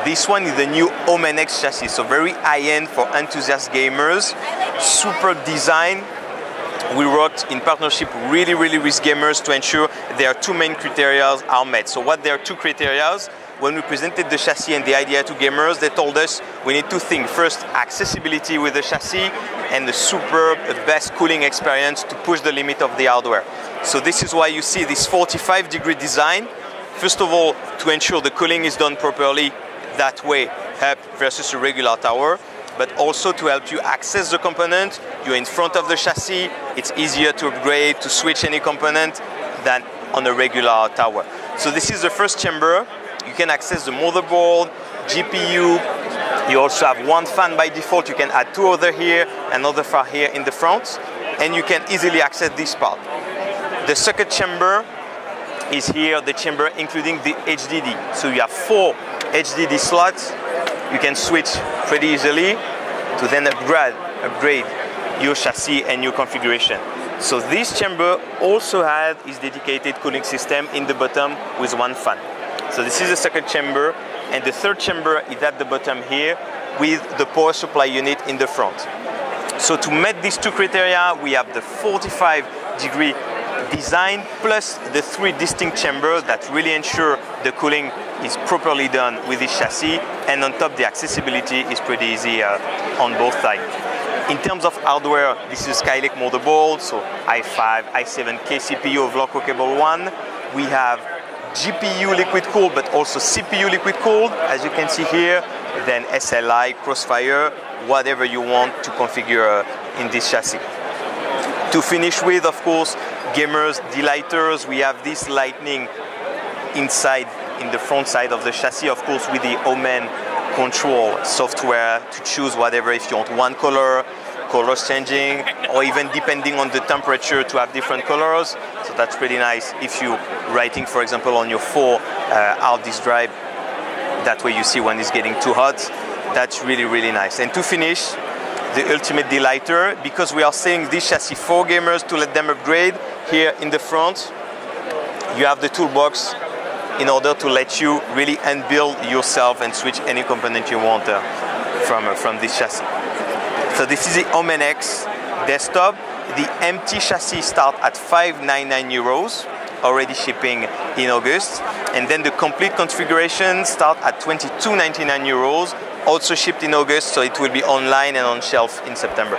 This one is the new Omen X chassis, so very high-end for enthusiast gamers. Superb design. We worked in partnership really with gamers to ensure their two main criteria are met. So what their two criteria? When we presented the chassis and the idea to gamers, they told us we need two things. First, accessibility with the chassis and the superb, best cooling experience to push the limit of the hardware. So this is why you see this 45-degree design. First of all, to ensure the cooling is done properly that way up versus a regular tower, but also to help you access the component. You're in front of the chassis, it's easier to upgrade, to switch any component than on a regular tower. So this is the first chamber. You can access the motherboard, GPU. You also have one fan by default. You can add two other here, another fan here in the front, and you can easily access this part. The second chamber is here, the chamber including the HDD. So you have 4 HDD slots. You can switch pretty easily to then upgrade your chassis and your configuration. So this chamber also has its dedicated cooling system in the bottom with one fan. So this is the second chamber, and the third chamber is at the bottom here with the power supply unit in the front. So to meet these two criteria, we have the 45-degree design plus the 3 distinct chambers that really ensure the cooling is properly done with this chassis, and on top the accessibility is pretty easy on both sides. In terms of hardware, this is Skylake motherboard, so i5, i7K CPU overclock cable 1. We have GPU liquid cooled but also CPU liquid cooled, as you can see here, then SLI, Crossfire, whatever you want to configure in this chassis. To finish with, of course, gamers, delighters, we have this lightning inside, in the front side of the chassis, of course with the Omen control software to choose whatever, if you want one color, colors changing, or even depending on the temperature to have different colors. So that's pretty nice if you're writing, for example, on your 4 hard disk drive. That way you see when it's getting too hot. That's really nice. And to finish, the ultimate delighter, because we are selling this chassis for gamers to let them upgrade. Here in the front, you have the toolbox in order to let you really unbuild yourself and switch any component you want from this chassis. So this is the Omen X desktop. The empty chassis starts at €599, already shipping in August. And then the complete configuration starts at €2299, also shipped in August, so it will be online and on shelf in September.